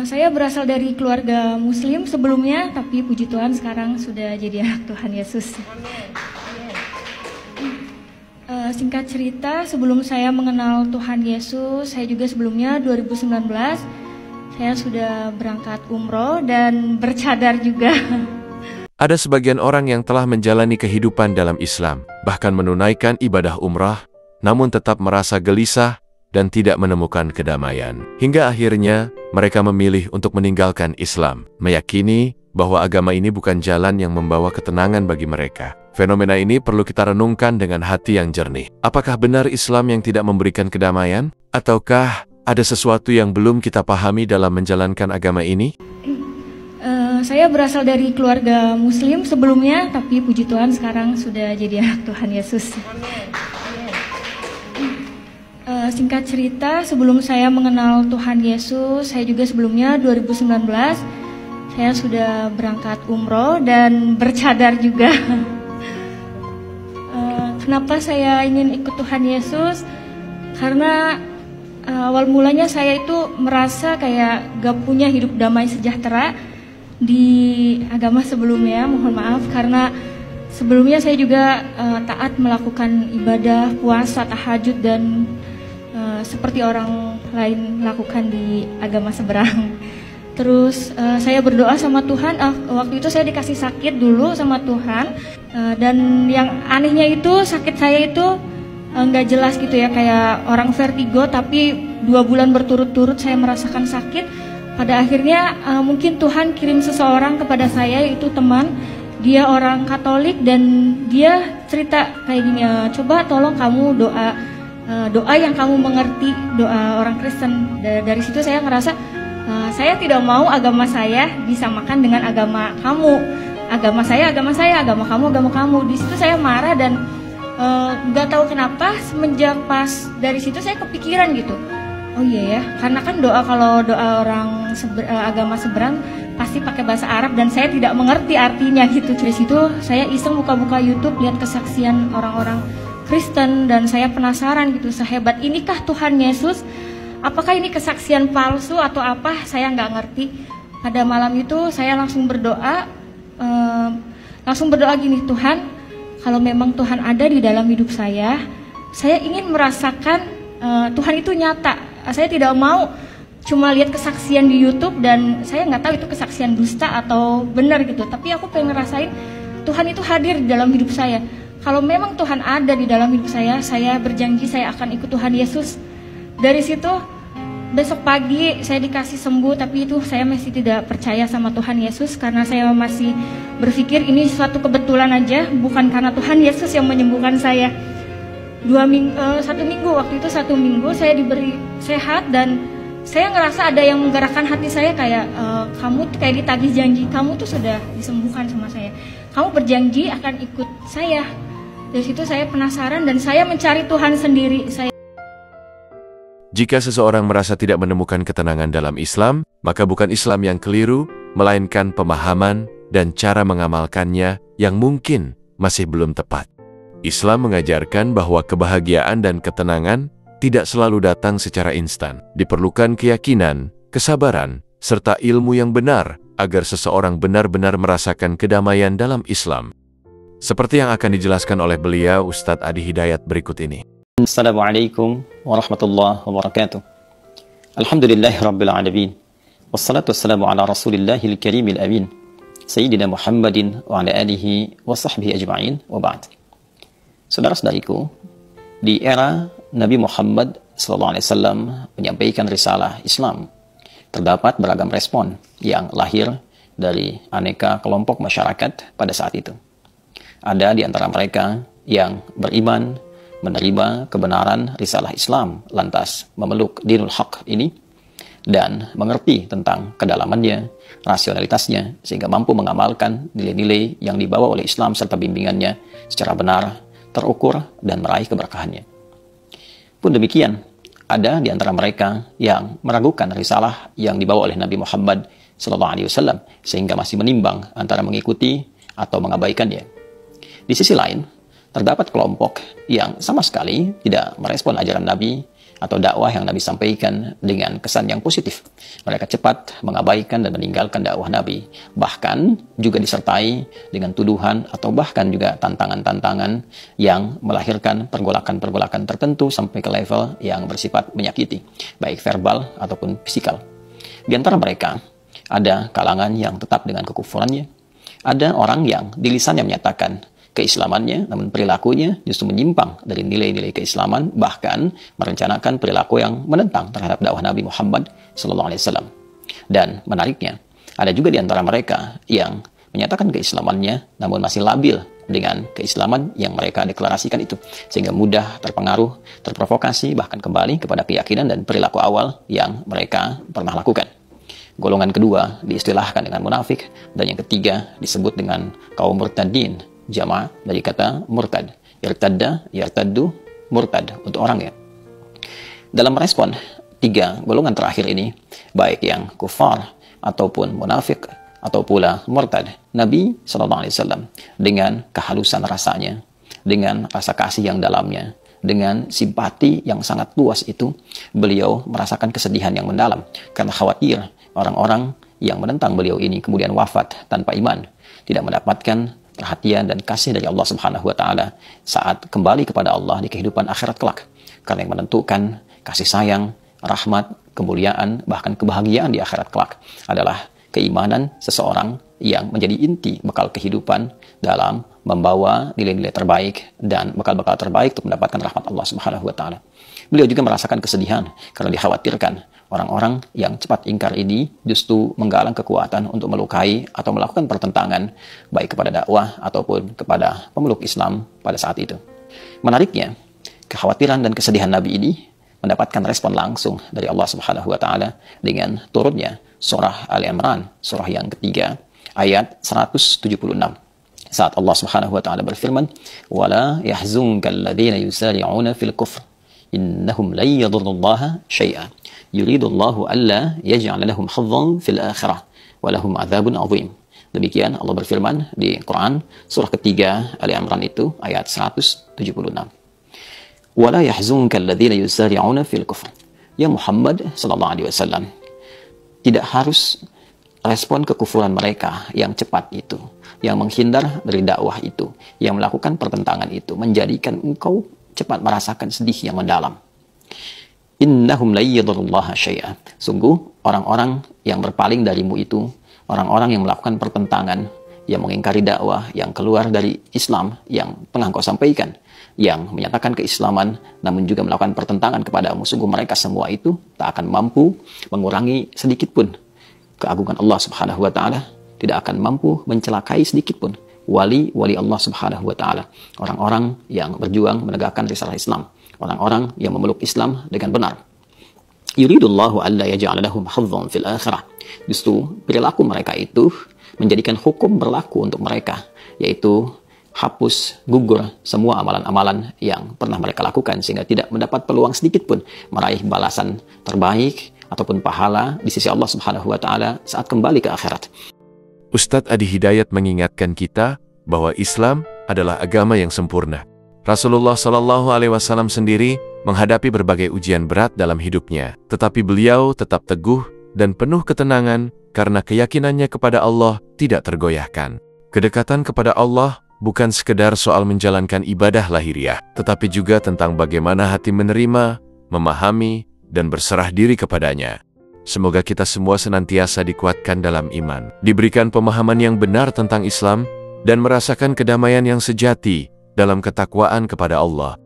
Saya berasal dari keluarga Muslim sebelumnya, tapi puji Tuhan sekarang sudah jadi anak Tuhan Yesus. Singkat cerita, sebelum saya mengenal Tuhan Yesus, saya juga sebelumnya 2019 saya sudah berangkat umroh dan bercadar juga. Ada sebagian orang yang telah menjalani kehidupan dalam Islam, bahkan menunaikan ibadah umrah, namun tetap merasa gelisah dan tidak menemukan kedamaian. Hingga akhirnya, mereka memilih untuk meninggalkan Islam, meyakini bahwa agama ini bukan jalan yang membawa ketenangan bagi mereka. Fenomena ini perlu kita renungkan dengan hati yang jernih. Apakah benar Islam yang tidak memberikan kedamaian? Ataukah ada sesuatu yang belum kita pahami dalam menjalankan agama ini? Saya berasal dari keluarga Muslim sebelumnya, tapi puji Tuhan sekarang sudah jadi anak Tuhan Yesus. Singkat cerita, sebelum saya mengenal Tuhan Yesus, saya juga sebelumnya 2019 saya sudah berangkat umroh dan bercadar juga. Kenapa saya ingin ikut Tuhan Yesus? Karena awal mulanya saya itu merasa kayak gak punya hidup damai sejahtera di agama sebelumnya. Mohon maaf karena sebelumnya saya juga taat melakukan ibadah, puasa, tahajud dan seperti orang lain lakukan di agama seberang. Terus saya berdoa sama Tuhan. Waktu itu saya dikasih sakit dulu sama Tuhan. Dan yang anehnya itu sakit saya itu nggak jelas gitu ya, kayak orang vertigo. Tapi 2 bulan berturut-turut saya merasakan sakit. Pada akhirnya mungkin Tuhan kirim seseorang kepada saya, yaitu teman. Dia orang Katolik dan dia cerita kayak gini, coba tolong kamu doa yang kamu mengerti, doa orang Kristen. Dari situ saya ngerasa saya tidak mau agama saya disamakan dengan agama kamu. Agama saya, agama kamu. Di situ saya marah dan nggak tahu kenapa semenjak pas dari situ saya kepikiran gitu. Oh iya ya, karena kan kalau doa orang agama seberang pasti pakai bahasa Arab dan saya tidak mengerti artinya gitu. Dari situ saya iseng buka-buka YouTube, lihat kesaksian orang-orang Kristen dan saya penasaran gitu, sehebat inikah Tuhan Yesus? Apakah ini kesaksian palsu atau apa? Saya nggak ngerti. Pada malam itu saya langsung berdoa gini, Tuhan, kalau memang Tuhan ada di dalam hidup saya ingin merasakan Tuhan itu nyata. Saya tidak mau cuma lihat kesaksian di YouTube dan saya nggak tahu itu kesaksian dusta atau benar gitu. Tapi aku pengen ngerasain Tuhan itu hadir di dalam hidup saya. Kalau memang Tuhan ada di dalam hidup saya berjanji saya akan ikut Tuhan Yesus. Dari situ besok pagi saya dikasih sembuh, tapi itu saya masih tidak percaya sama Tuhan Yesus karena saya masih berpikir ini suatu kebetulan aja, bukan karena Tuhan Yesus yang menyembuhkan saya. 1 minggu waktu itu 1 minggu saya diberi sehat dan saya ngerasa ada yang menggerakkan hati saya kayak kamu kayak ditagih janji, kamu tuh sudah disembuhkan sama saya. Kamu berjanji akan ikut saya. Dari situ saya penasaran dan saya mencari Tuhan sendiri. Jika seseorang merasa tidak menemukan ketenangan dalam Islam, maka bukan Islam yang keliru, melainkan pemahaman dan cara mengamalkannya yang mungkin masih belum tepat. Islam mengajarkan bahwa kebahagiaan dan ketenangan tidak selalu datang secara instan. Diperlukan keyakinan, kesabaran, serta ilmu yang benar agar seseorang benar-benar merasakan kedamaian dalam Islam. Seperti yang akan dijelaskan oleh beliau Ustadz Adi Hidayat berikut ini. Assalamualaikum warahmatullahi wabarakatuh. Alhamdulillahirabbil alamin. Wassalatu wassalamu ala Rasulillahil karimil amin. Sayyidina Muhammadin wa ala alihi wa sahbihi ajma'in wa ba'd. Saudara-saudariku, di era Nabi Muhammad SAW menyampaikan risalah Islam, terdapat beragam respon yang lahir dari aneka kelompok masyarakat pada saat itu. Ada di antara mereka yang beriman, menerima kebenaran risalah Islam, lantas memeluk dinul haq ini, dan mengerti tentang kedalamannya, rasionalitasnya, sehingga mampu mengamalkan nilai-nilai yang dibawa oleh Islam serta bimbingannya secara benar, terukur, dan meraih keberkahannya. Pun demikian, ada di antara mereka yang meragukan risalah yang dibawa oleh Nabi Muhammad SAW, sehingga masih menimbang antara mengikuti atau mengabaikannya. Di sisi lain, terdapat kelompok yang sama sekali tidak merespon ajaran Nabi, atau dakwah yang Nabi sampaikan dengan kesan yang positif. Mereka cepat mengabaikan dan meninggalkan dakwah Nabi. Bahkan juga disertai dengan tuduhan atau bahkan juga tantangan-tantangan yang melahirkan pergolakan-pergolakan tertentu sampai ke level yang bersifat menyakiti, baik verbal ataupun fisikal. Di antara mereka, ada kalangan yang tetap dengan kekufurannya. Ada orang yang di lisannya menyatakan keislamannya, namun perilakunya justru menyimpang dari nilai-nilai keislaman, bahkan merencanakan perilaku yang menentang terhadap dakwah Nabi Muhammad SAW. Dan menariknya, ada juga di antara mereka yang menyatakan keislamannya, namun masih labil dengan keislaman yang mereka deklarasikan itu, sehingga mudah terpengaruh, terprovokasi, bahkan kembali kepada keyakinan dan perilaku awal yang mereka pernah lakukan. Golongan kedua diistilahkan dengan munafik, dan yang ketiga disebut dengan kaum murtadin, jama' dari kata murtad. Irtadda, yartaddu, murtad untuk orang ya. Dalam merespon tiga golongan terakhir ini, baik yang kufar ataupun munafik atau pula murtad, Nabi SAW dengan kehalusan rasanya, dengan rasa kasih yang dalamnya, dengan simpati yang sangat luas itu, beliau merasakan kesedihan yang mendalam karena khawatir orang-orang yang menentang beliau ini kemudian wafat tanpa iman, tidak mendapatkan perhatian dan kasih dari Allah Subhanahu wa taala saat kembali kepada Allah di kehidupan akhirat kelak. Karena yang menentukan kasih sayang, rahmat, kemuliaan, bahkan kebahagiaan di akhirat kelak adalah keimanan seseorang yang menjadi inti bekal kehidupan dalam membawa nilai-nilai terbaik dan bekal-bekal terbaik untuk mendapatkan rahmat Allah Subhanahu wa taala. Beliau juga merasakan kesedihan karena dikhawatirkan orang-orang yang cepat ingkar ini justru menggalang kekuatan untuk melukai atau melakukan pertentangan baik kepada dakwah ataupun kepada pemeluk Islam pada saat itu. Menariknya, kekhawatiran dan kesedihan Nabi ini mendapatkan respon langsung dari Allah Subhanahu wa taala dengan turunnya surah Ali Imran, surah yang ketiga, ayat 176. Saat Allah Subhanahu wa taala berfirman, "Wala yahzunkal ladzina yusari'una fil kufr, innahum lan yadurrullaha syai'a. Yuridullahu alla yaj'ala lahum hazzan fil akhirah wa lahum 'adzabun 'adzim." Demikian Allah berfirman di Quran surah ketiga Ali Imran itu ayat 176. "Wala yahzunkal ladzina yusari'una fil kufr." Ya Muhammad sallallahu alaihi wasallam, tidak harus respon kekufuran mereka yang cepat itu, yang menghindar dari dakwah itu, yang melakukan pertentangan itu, menjadikan engkau cepat merasakan sedih yang mendalam. Innahum la yadurrullaha syai'a. Sungguh orang-orang yang berpaling darimu itu, orang-orang yang melakukan pertentangan, yang mengingkari dakwah, yang keluar dari Islam yang tengah kau sampaikan, yang menyatakan keislaman namun juga melakukan pertentangan kepadamu, sungguh mereka semua itu tak akan mampu mengurangi sedikit pun keagungan Allah Subhanahu wa taala, tidak akan mampu mencelakai sedikit pun wali-wali Allah Subhanahu wa taala, orang-orang yang berjuang menegakkan risalah Islam, orang-orang yang memeluk Islam dengan benar. Yuridullahu alla yaj'ala lahum hazzan fil akhirah. Justru perilaku mereka itu menjadikan hukum berlaku untuk mereka, yaitu hapus, gugur semua amalan-amalan yang pernah mereka lakukan, sehingga tidak mendapat peluang sedikit pun meraih balasan terbaik ataupun pahala di sisi Allah Subhanahu wa taala saat kembali ke akhirat. Ustadz Adi Hidayat mengingatkan kita bahwa Islam adalah agama yang sempurna. Rasulullah Shallallahu Alaihi Wasallam sendiri menghadapi berbagai ujian berat dalam hidupnya, tetapi beliau tetap teguh dan penuh ketenangan karena keyakinannya kepada Allah tidak tergoyahkan. Kedekatan kepada Allah bukan sekedar soal menjalankan ibadah lahiriah, tetapi juga tentang bagaimana hati menerima, memahami, dan berserah diri kepadanya. Semoga kita semua senantiasa dikuatkan dalam iman, diberikan pemahaman yang benar tentang Islam, dan merasakan kedamaian yang sejati dalam ketakwaan kepada Allah.